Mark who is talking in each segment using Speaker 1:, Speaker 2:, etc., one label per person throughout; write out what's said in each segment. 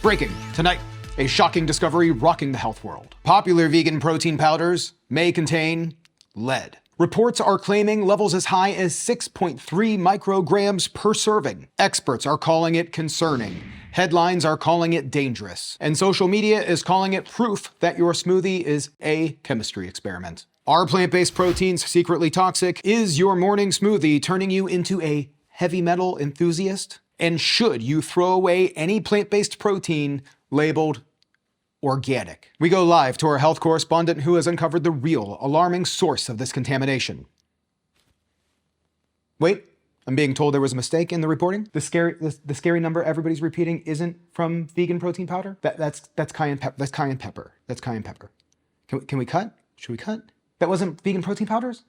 Speaker 1: Breaking tonight, a shocking discovery rocking the health world. Popular vegan protein powders may contain lead. Reports are claiming levels as high as 6.3 micrograms per serving. Experts are calling it concerning. Headlines are calling it dangerous. And social media is calling it proof that your smoothie is a chemistry experiment. Are plant-based proteins secretly toxic? Is your morning smoothie turning you into a heavy metal enthusiast? And should you throw away any plant-based protein labeled organic? We go live to our health correspondent who has uncovered the real, alarming source of this contamination. Wait, I'm being told there was a mistake in the reporting. The scary number everybody's repeating isn't from vegan protein powder. That's cayenne pepper. That's cayenne pepper. That's cayenne pepper. Can we cut? Should we cut? That wasn't vegan protein powders?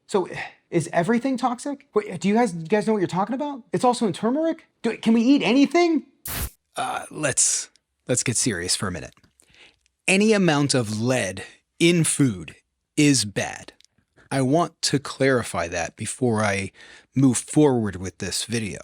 Speaker 1: So is everything toxic? Wait, do you guys know what you're talking about? It's also in turmeric? Can we eat anything?
Speaker 2: Let's get serious for a minute. Any amount of lead in food is bad. I want to clarify that before I move forward with this video.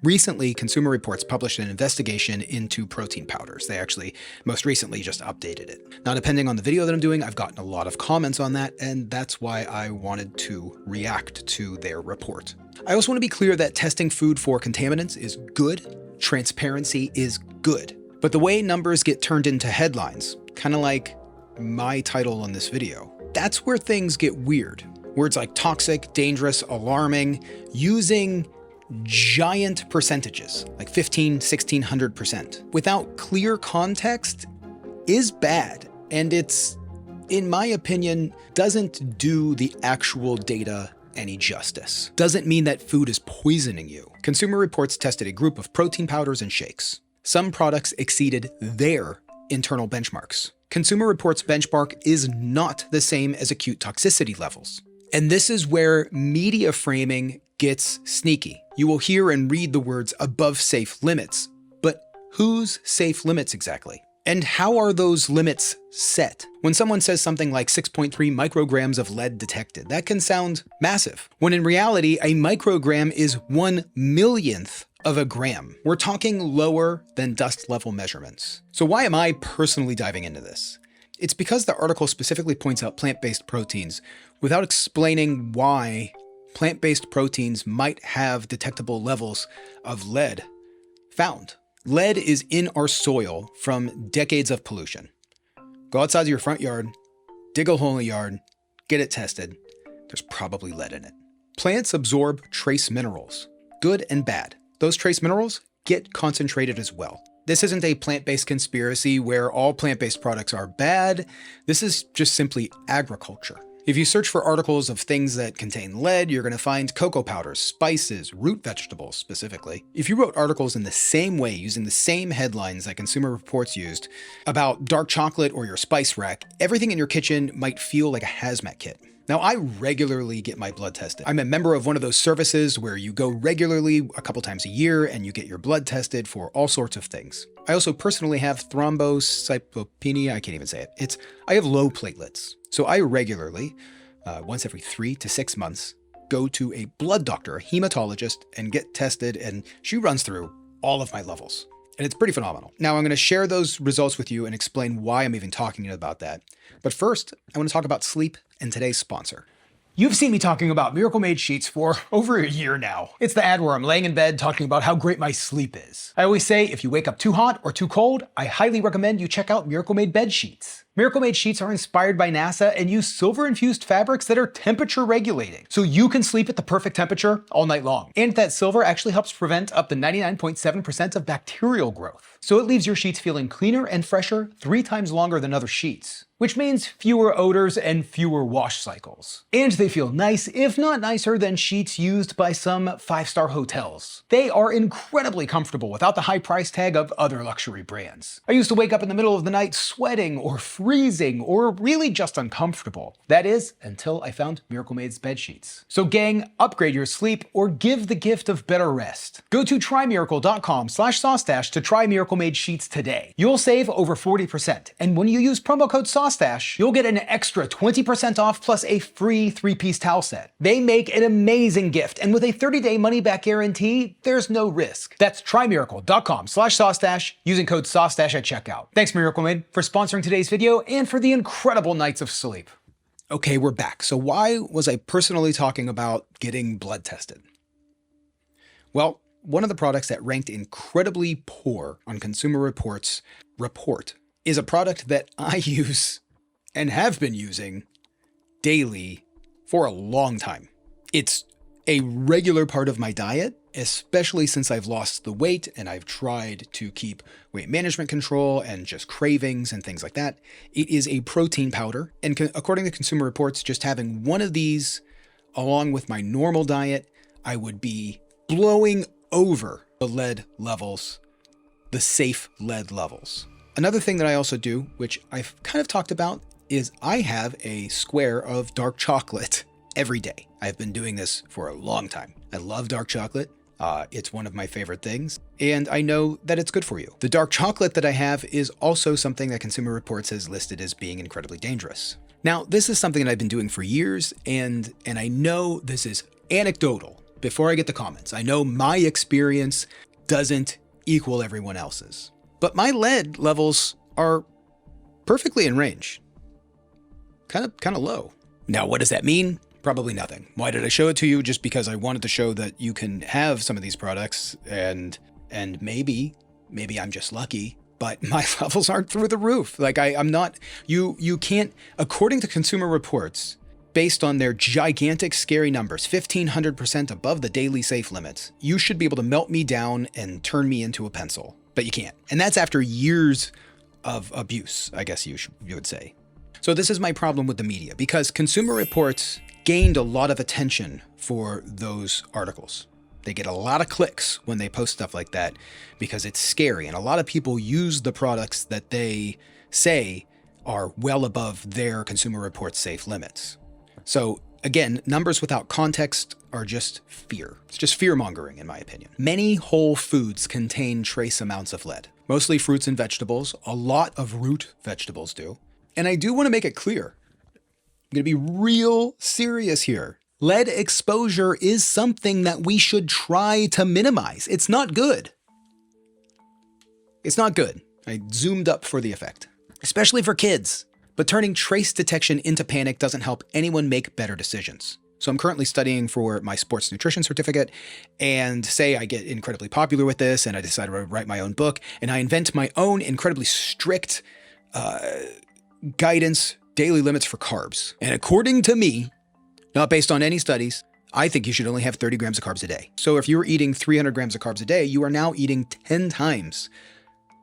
Speaker 2: Recently, Consumer Reports published an investigation into protein powders. They actually most recently just updated it. Now, depending on the video that I'm doing, I've gotten a lot of comments on that, and that's why I wanted to react to their report. I also want to be clear that testing food for contaminants is good. Transparency is good. But the way numbers get turned into headlines, kind of like my title on this video, that's where things get weird. Words like toxic, dangerous, alarming, using giant percentages, like 1,600% without clear context is bad. And it's, in my opinion, doesn't do the actual data any justice. Doesn't mean that food is poisoning you. Consumer Reports tested a group of protein powders and shakes. Some products exceeded their internal benchmarks. Consumer Reports benchmark is not the same as acute toxicity levels. And this is where media framing gets sneaky. You will hear and read the words above safe limits, but whose safe limits exactly? And how are those limits set? When someone says something like 6.3 micrograms of lead detected, that can sound massive, when in reality, a microgram is 1/1,000,000th of a gram. We're talking lower than dust level measurements. So why am I personally diving into this? It's because the article specifically points out plant-based proteins without explaining why plant-based proteins might have detectable levels of lead found. Lead is in our soil from decades of pollution. Go outside of your front yard, dig a hole in the yard, get it tested. There's probably lead in it. Plants absorb trace minerals, good and bad. Those trace minerals get concentrated as well. This isn't a plant-based conspiracy where all plant-based products are bad. This is just simply agriculture. If you search for articles of things that contain lead, you're going to find cocoa powders, spices, root vegetables specifically. If you wrote articles in the same way, using the same headlines that Consumer Reports used about dark chocolate or your spice rack, everything in your kitchen might feel like a hazmat kit. Now, I regularly get my blood tested. I'm a member of one of those services where you go regularly a couple times a year and you get your blood tested for all sorts of things. I also personally have thrombocytopenia. I can't even say it. I have low platelets. So I regularly, once every 3 to 6 months, go to a blood doctor, a hematologist, and get tested, and she runs through all of my levels. And it's pretty phenomenal. Now I'm going to share those results with you and explain why I'm even talking about that. But first, I want to talk about sleep and today's sponsor.
Speaker 1: You've seen me talking about Miracle Made sheets for over a year now. It's the ad where I'm laying in bed talking about how great my sleep is. I always say if you wake up too hot or too cold, I highly recommend you check out Miracle Made bed sheets. Miracle Made sheets are inspired by NASA and use silver-infused fabrics that are temperature regulating, so you can sleep at the perfect temperature all night long. And that silver actually helps prevent up to 99.7% of bacterial growth. So it leaves your sheets feeling cleaner and fresher 3 times longer than other sheets, which means fewer odors and fewer wash cycles. And they feel nice, if not nicer, than sheets used by some 5-star hotels. They are incredibly comfortable without the high price tag of other luxury brands. I used to wake up in the middle of the night sweating or
Speaker 2: freezing or really just uncomfortable. That is, until I found Miracle Made's bed sheets. So gang, upgrade your sleep or give the gift of better rest. Go to trymiracle.com/SauceStache to try Miracle Made sheets today. You'll save over 40%, and when you use promo code SauceStache, you'll get an extra 20% off plus a free 3-piece towel set. They make an amazing gift, and with a 30-day money-back guarantee, there's no risk. That's trymiracle.com/SauceStache using code SauceStache at checkout. Thanks Miracle Made for sponsoring today's video and for the incredible nights of sleep. Okay, we're back. So why was I personally talking about getting blood tested? Well, one of the products that ranked incredibly poor on Consumer Reports' report is a product that I use and have been using daily for a long time. It's a regular part of my diet, especially since I've lost the weight and I've tried to keep weight management control and just cravings and things like that. It is a protein powder. And according to Consumer Reports, just having one of these along with my normal diet, I would be blowing over the lead levels, the safe lead levels. Another thing that I also do, which I've kind of talked about, is I have a square of dark chocolate every day. I've been doing this for a long time. I love dark chocolate. It's one of my favorite things, and I know that it's good for you. The dark chocolate that I have is also something that Consumer Reports has listed as being incredibly dangerous. Now, this is something that I've been doing for years, and I know this is anecdotal. Before I get the comments, I know my experience doesn't equal everyone else's, but my lead levels are perfectly in range. Kind of low. Now, what does that mean? Probably nothing. Why did I show it to you? Just because I wanted to show that you can have some of these products and maybe I'm just lucky, but my levels aren't through the roof. Like I'm not, you can't, according to Consumer Reports, based on their gigantic scary numbers, 1,500% above the daily safe limits, you should be able to melt me down and turn me into a pencil, but you can't. And that's after years of abuse, I guess you would say. So this is my problem with the media, because Consumer Reports gained a lot of attention for those articles. They get a lot of clicks when they post stuff like that because it's scary. And a lot of people use the products that they say are well above their Consumer Reports safe limits. So again, numbers without context are just fear. It's just fear-mongering in my opinion. Many whole foods contain trace amounts of lead, mostly fruits and vegetables. A lot of root vegetables do. And I do want to make it clear, I'm going to be real serious here. Lead exposure is something that we should try to minimize. It's not good. It's not good. I zoomed up for the effect, especially for kids. But turning trace detection into panic doesn't help anyone make better decisions. So I'm currently studying for my sports nutrition certificate, and say I get incredibly popular with this and I decide to write my own book and I invent my own incredibly strict guidance daily limits for carbs. And according to me, not based on any studies, I think you should only have 30 grams of carbs a day. So if you were eating 300 grams of carbs a day, you are now eating 10 times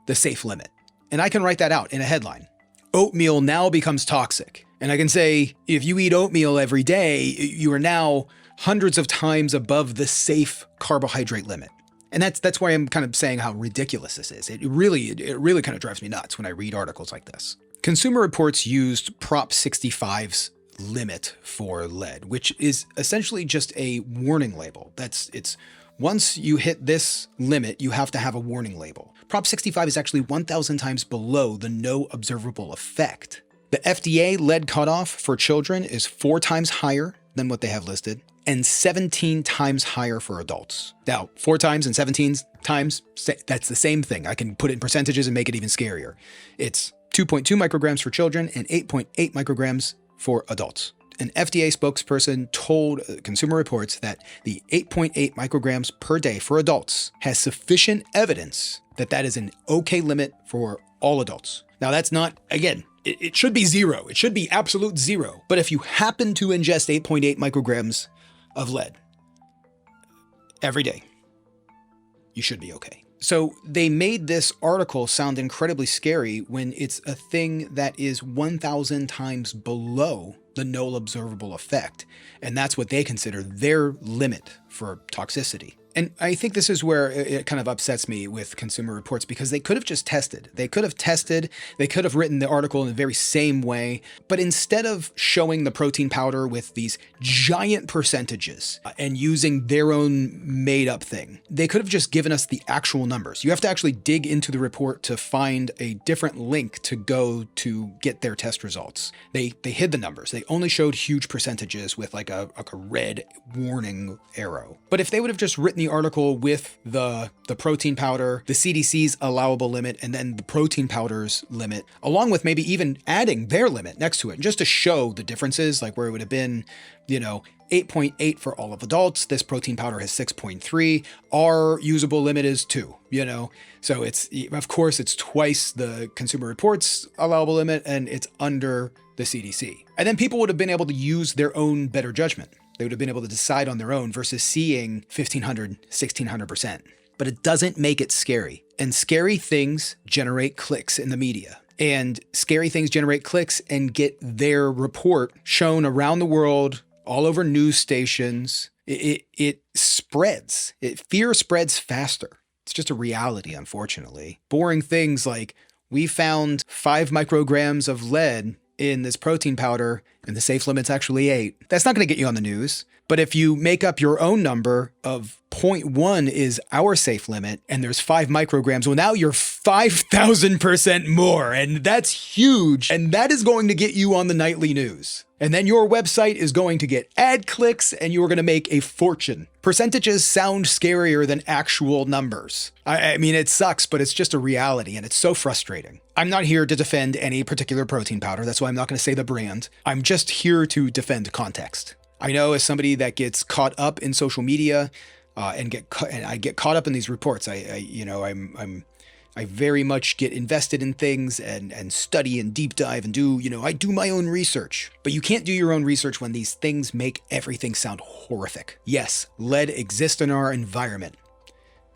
Speaker 2: the safe limit. And I can write that out in a headline. Oatmeal now becomes toxic. And I can say, if you eat oatmeal every day, you are now hundreds of times above the safe carbohydrate limit. And that's why I'm kind of saying how ridiculous this is. It really kind of drives me nuts when I read articles like this. Consumer Reports used Prop 65's limit for lead, which is essentially just a warning label. It's once you hit this limit, you have to have a warning label. Prop 65 is actually 1,000 times below the no observable effect. The FDA lead cutoff for children is 4 times higher than what they have listed, and 17 times higher for adults. Now, 4 times and 17 times, that's the same thing. I can put it in percentages and make it even scarier. It's 2.2 micrograms for children and 8.8 micrograms for adults. An FDA spokesperson told Consumer Reports that the 8.8 micrograms per day for adults has sufficient evidence that that is an okay limit for all adults. Now that's not, again, it should be 0. It should be absolute 0. But if you happen to ingest 8.8 micrograms of lead every day, you should be okay. So they made this article sound incredibly scary when it's a thing that is 1,000 times below the no observable effect. And that's what they consider their limit for toxicity. And I think this is where it kind of upsets me with Consumer Reports, because they could have just tested. They could have written the article in the very same way, but instead of showing the protein powder with these giant percentages and using their own made up thing, they could have just given us the actual numbers. You have to actually dig into the report to find a different link to go to get their test results. They hid the numbers. They only showed huge percentages with like a red warning arrow. But if they would have just written the article with the protein powder, the CDC's allowable limit, and then the protein powder's limit, along with maybe even adding their limit next to it, just to show the differences, like where it would have been, 8.8 for all of adults. This protein powder has 6.3. Our usable limit is 2, So of course, it's twice the Consumer Reports allowable limit, and it's under the CDC. And then people would have been able to use their own better judgment. They would have been able to decide on their own versus seeing 1,500, 1,600%. But it doesn't make it scary. And scary things generate clicks in the media. And scary things generate clicks and get their report shown around the world, all over news stations. It spreads. Fear spreads faster. It's just a reality, unfortunately. Boring things like, we found 5 micrograms of lead in this protein powder, and the safe limit's actually 8. That's not going to get you on the news. But if you make up your own number of 0.1 is our safe limit, and there's 5 micrograms, well, now you're 5,000% more, and that's huge. And that is going to get you on the nightly news. And then your website is going to get ad clicks, and you're going to make a fortune. Percentages sound scarier than actual numbers. I mean, it sucks, but it's just a reality, and it's so frustrating. I'm not here to defend any particular protein powder. That's why I'm not going to say the brand. I'm just here to defend context. I know, as somebody that gets caught up in social media and I get caught up in these reports, I very much get invested in things and study and deep dive and I do my own research. But you can't do your own research when these things make everything sound horrific. Yes, lead exists in our environment.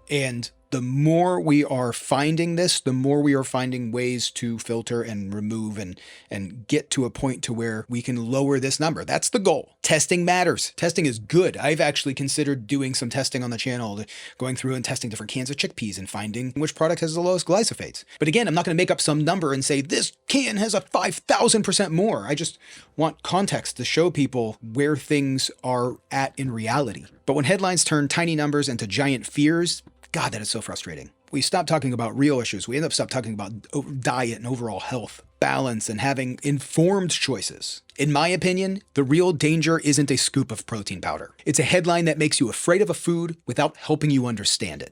Speaker 2: And the more we are finding this, the more we are finding ways to filter and remove and get to a point to where we can lower this number. That's the goal. Testing matters. Testing is good. I've actually considered doing some testing on the channel, going through and testing different cans of chickpeas and finding which product has the lowest glyphosates. But again, I'm not going to make up some number and say this can has a 5,000% more. I just want context to show people where things are at in reality. But when headlines turn tiny numbers into giant fears, God, that is so frustrating. We stop talking about real issues. We end up talking about diet and overall health, balance, and having informed choices. In my opinion, the real danger isn't a scoop of protein powder. It's a headline that makes you afraid of a food without helping you understand it.